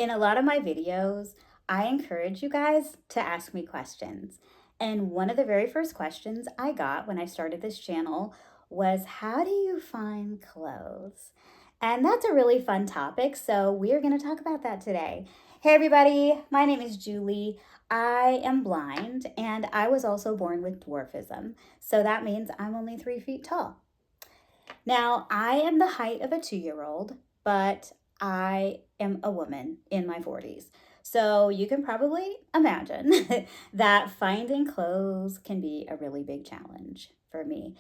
In a lot of my videos, I encourage you guys to ask me questions. And one of the very first questions I got when I started this channel was, how do you find clothes? And that's a really fun topic, so we're going to talk about that today. Hey everybody, my name is Julie. I am blind and I was also born with dwarfism. So that means I'm only 3 feet tall. Now, I am the height of a 2-year-old, but I am a woman in my 40s. So you can probably imagine that finding clothes can be a really big challenge for me.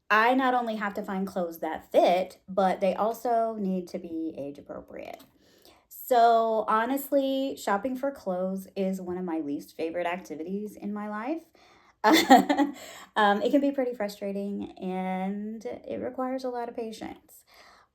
I not only have to find clothes that fit, but they also need to be age appropriate. So honestly, shopping for clothes is one of my least favorite activities in my life. It can be pretty frustrating and it requires a lot of patience.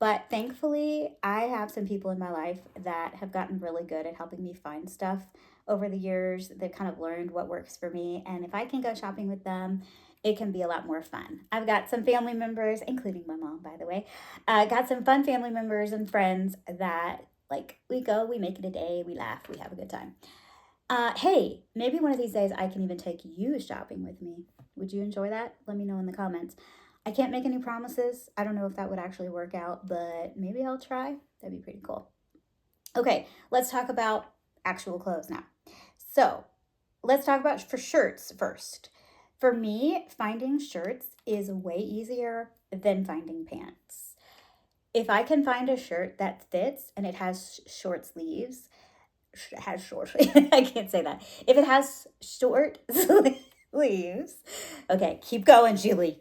But thankfully, I have some people in my life that have gotten really good at helping me find stuff over the years. They've kind of learned what works for me. And if I can go shopping with them, it can be a lot more fun. I've got some family members, including my mom, by the way. Got some fun family members and friends that, like, we go, we make it a day, we laugh, we have a good time. Hey, maybe one of these days I can even take you shopping with me. Would you enjoy that? Let me know in the comments. I can't make any promises. I don't know if that would actually work out, but maybe I'll try. That'd be pretty cool. Okay, let's talk about actual clothes now. So, let's talk about for shirts first. For me, finding shirts is way easier than finding pants. If I can find a shirt that fits and it has short sleeves, has short I can't say that. If it has short sleeves, okay, keep going, Julie.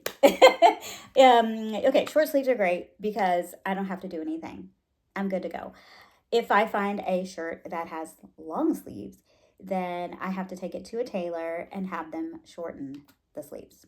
Okay, short sleeves are great because I don't have to do anything. I'm good to go. If I find a shirt that has long sleeves, then I have to take it to a tailor and have them shorten the sleeves.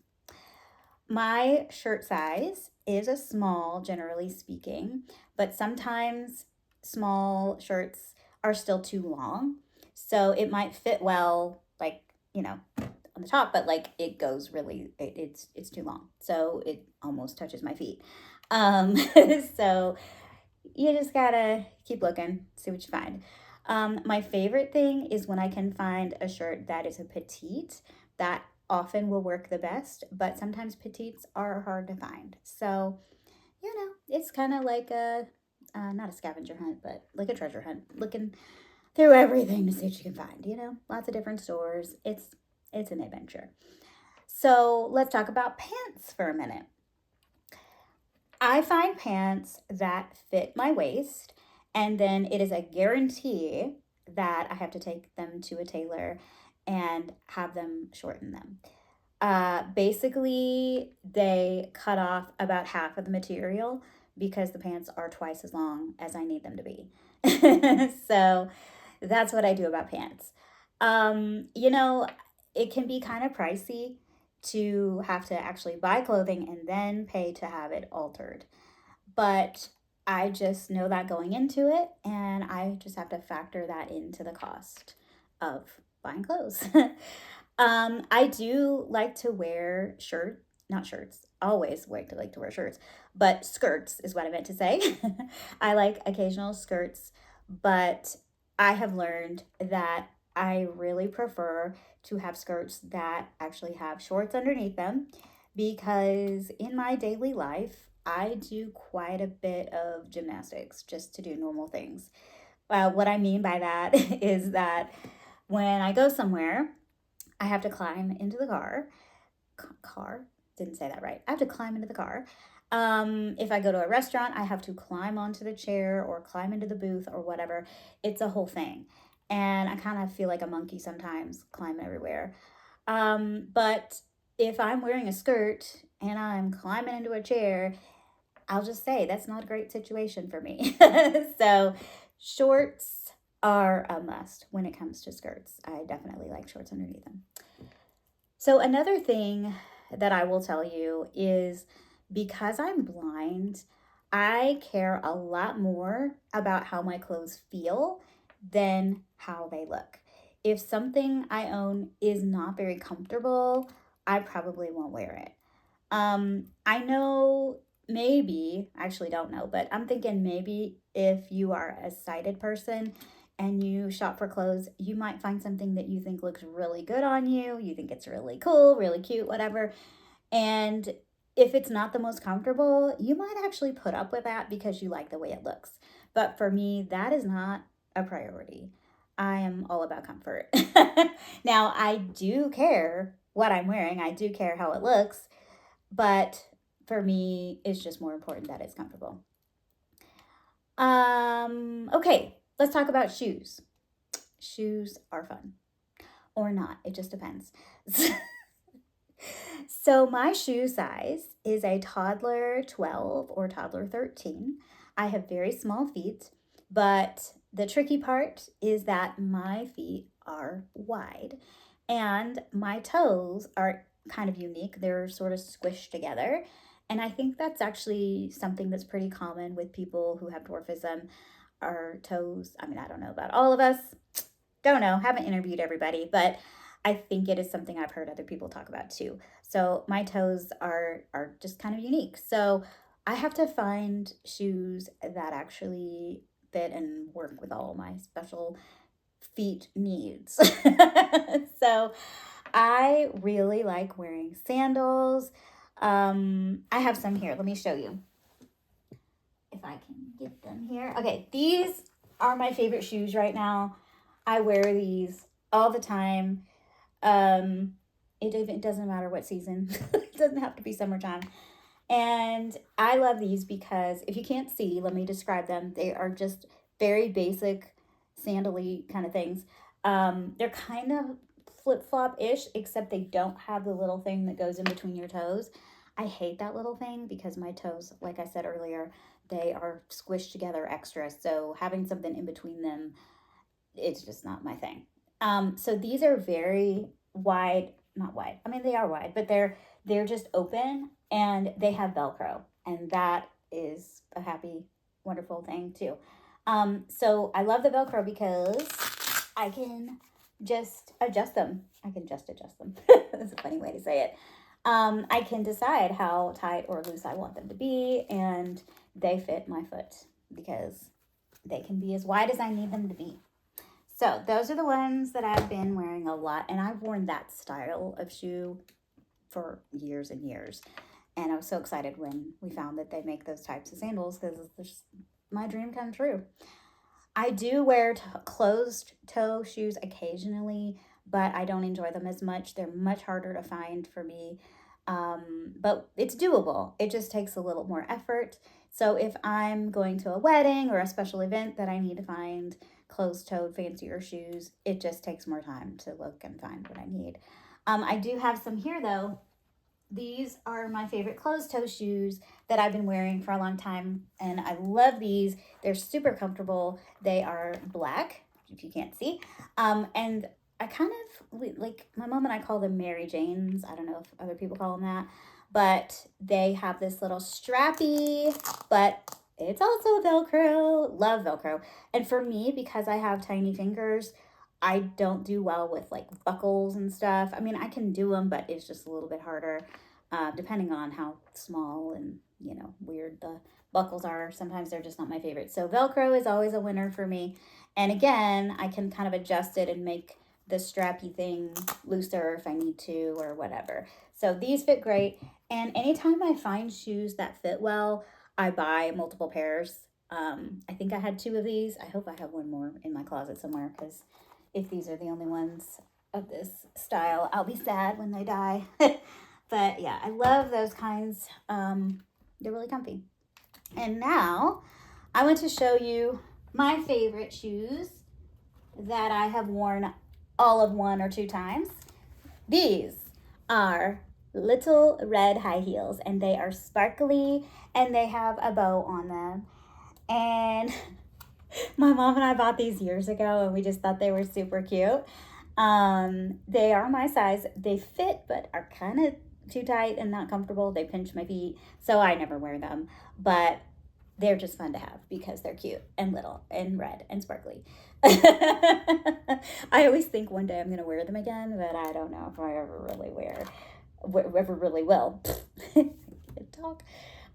My shirt size is a small, generally speaking, but sometimes small shirts are still too long. So it might fit well, like, on the top, but like it goes really, it's too long. So it almost touches my feet. Um, so you just gotta keep looking, see what you find. My favorite thing is when I can find a shirt that is a petite. That often will work the best, but sometimes petites are hard to find. So, it's kind of like not a scavenger hunt, but like a treasure hunt, looking through everything to see what you can find. Lots of different stores. It's an adventure. So let's talk about pants for a minute. I find pants that fit my waist, and then it is a guarantee that I have to take them to a tailor and have them shorten them. Basically, they cut off about half of the material because the pants are twice as long as I need them to be. So that's what I do about pants. It can be kind of pricey to have to actually buy clothing and then pay to have it altered. But I just know that going into it, and I just have to factor that into the cost of buying clothes. I do like to wear not shirts, always like to wear shirts, but skirts is what I meant to say. I like occasional skirts, but I have learned that I really prefer to have skirts that actually have shorts underneath them because in my daily life, I do quite a bit of gymnastics just to do normal things. What I mean by that is that when I go somewhere, I have to climb into the car. Car? Didn't say that right. I have to climb into the car. If I go to a restaurant, I have to climb onto the chair or climb into the booth or whatever. It's a whole thing. And I kind of feel like a monkey sometimes, climbing everywhere. But if I'm wearing a skirt and I'm climbing into a chair, I'll just say that's not a great situation for me. So, shorts are a must when it comes to skirts. I definitely like shorts underneath them. So, another thing that I will tell you is because I'm blind, I care a lot more about how my clothes feel than how they look. If something I own is not very comfortable, I probably won't wear it. I know maybe, actually don't know, but I'm thinking maybe if you are a sighted person, and you shop for clothes, you might find something that you think looks really good on you. You think it's really cool, really cute, whatever. And if it's not the most comfortable, you might actually put up with that because you like the way it looks. But for me, that is not a priority. I am all about comfort. Now, I do care what I'm wearing, I do care how it looks, but for me, it's just more important that it's comfortable. Okay, let's talk about shoes. Shoes are fun or not, it just depends. So my shoe size is a toddler 12 or toddler 13. I have very small feet, but the tricky part is that my feet are wide and my toes are kind of unique. They're sort of squished together. And I think that's actually something that's pretty common with people who have dwarfism. Our toes, I mean, I don't know about all of us, don't know, haven't interviewed everybody, but I think it is something I've heard other people talk about too. So my toes are just kind of unique. So I have to find shoes that actually fit and work with all my special feet needs. So I really like wearing sandals. I have some here. Let me show you if I can get them here. Okay, these are my favorite shoes right now. I wear these all the time. Um, it doesn't matter what season. It doesn't have to be summertime. And I love these because if you can't see, let me describe them. They are just very basic sandally kind of things. They're kind of flip-flop-ish, except they don't have the little thing that goes in between your toes. I hate that little thing because my toes, like I said earlier, they are squished together extra. So having something in between them, it's just not my thing. So these are very wide, not wide. I mean, they are wide, but they're just open and they have Velcro, and that is a happy, wonderful thing too. So I love the Velcro because I can just adjust them. I can just adjust them. That's a funny way to say it. I can decide how tight or loose I want them to be, and they fit my foot because they can be as wide as I need them to be. So those are the ones that I've been wearing a lot, and I've worn that style of shoe for years and years. And I was so excited when we found that they make those types of sandals because it's my dream come true. I do wear closed toe shoes occasionally, but I don't enjoy them as much. They're much harder to find for me, but it's doable. It just takes a little more effort. So if I'm going to a wedding or a special event that I need to find closed-toed fancier shoes, it just takes more time to look and find what I need. I do have some here though. These are my favorite closed-toe shoes that I've been wearing for a long time, and I love these. They're super comfortable. They are black, if you can't see, and I kind of like my mom and I call them Mary Janes. I don't know if other people call them that, but they have this little strappy, but it's also Velcro. Love Velcro. And for me, because I have tiny fingers, I don't do well with like buckles and stuff. I mean, I can do them, but it's just a little bit harder, depending on how small and, weird the buckles are. Sometimes they're just not my favorite. So Velcro is always a winner for me. And again, I can kind of adjust it and make the strappy thing looser if I need to or whatever. So these fit great. And anytime I find shoes that fit well, I buy multiple pairs. I think I had two of these. I hope I have one more in my closet somewhere because if these are the only ones of this style, I'll be sad when they die. But yeah, I love those kinds. They're really comfy. And now I want to show you my favorite shoes that I have worn all of one or two times. These are little red high heels, and they are sparkly and they have a bow on them. And my mom and I bought these years ago and we just thought they were super cute. They are my size. They fit but are kind of too tight and not comfortable. They pinch my feet, so I never wear them. But they're just fun to have because they're cute and little and red and sparkly. I always think one day I'm going to wear them again, but I don't know if I ever really will. Talk.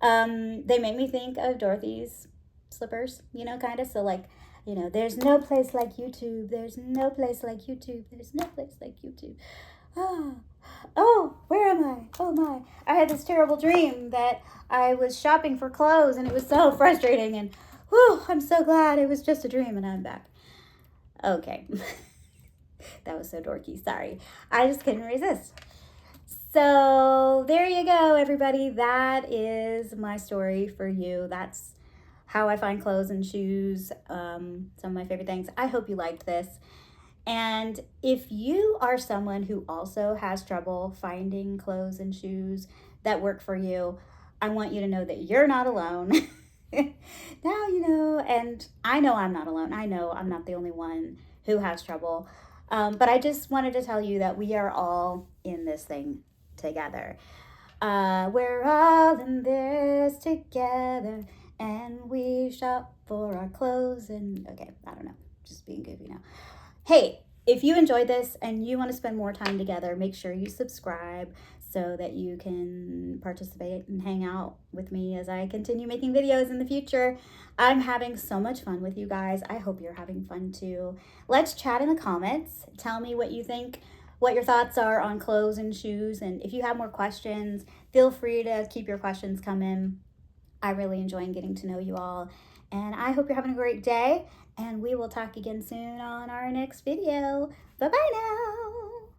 They make me think of Dorothy's slippers, kind of. So like You know, there's no place like YouTube. There's no place like YouTube. There's no place like YouTube. Oh, oh, where am I? Oh my. I had this terrible dream that I was shopping for clothes and it was so frustrating. And whew, I'm so glad it was just a dream and I'm back. Okay. That was so dorky. Sorry. I just couldn't resist. So there you go, everybody. That is my story for you. That's how I find clothes and shoes. Some of my favorite things. I hope you liked this. And if you are someone who also has trouble finding clothes and shoes that work for you, I want you to know that you're not alone. Now you know, and I know I'm not alone. I know I'm not the only one who has trouble. But I just wanted to tell you that we are all in this thing together. We're all in this together, and we shop for our clothes. And okay, I don't know, just being goofy now. Hey, if you enjoyed this and you want to spend more time together, make sure you subscribe so that you can participate and hang out with me as I continue making videos in the future. I'm having so much fun with you guys. I hope you're having fun too. Let's chat in the comments. Tell me what you think, what your thoughts are on clothes and shoes. And if you have more questions, feel free to keep your questions coming. I really enjoy getting to know you all. And I hope you're having a great day. And we will talk again soon on our next video. Bye-bye now.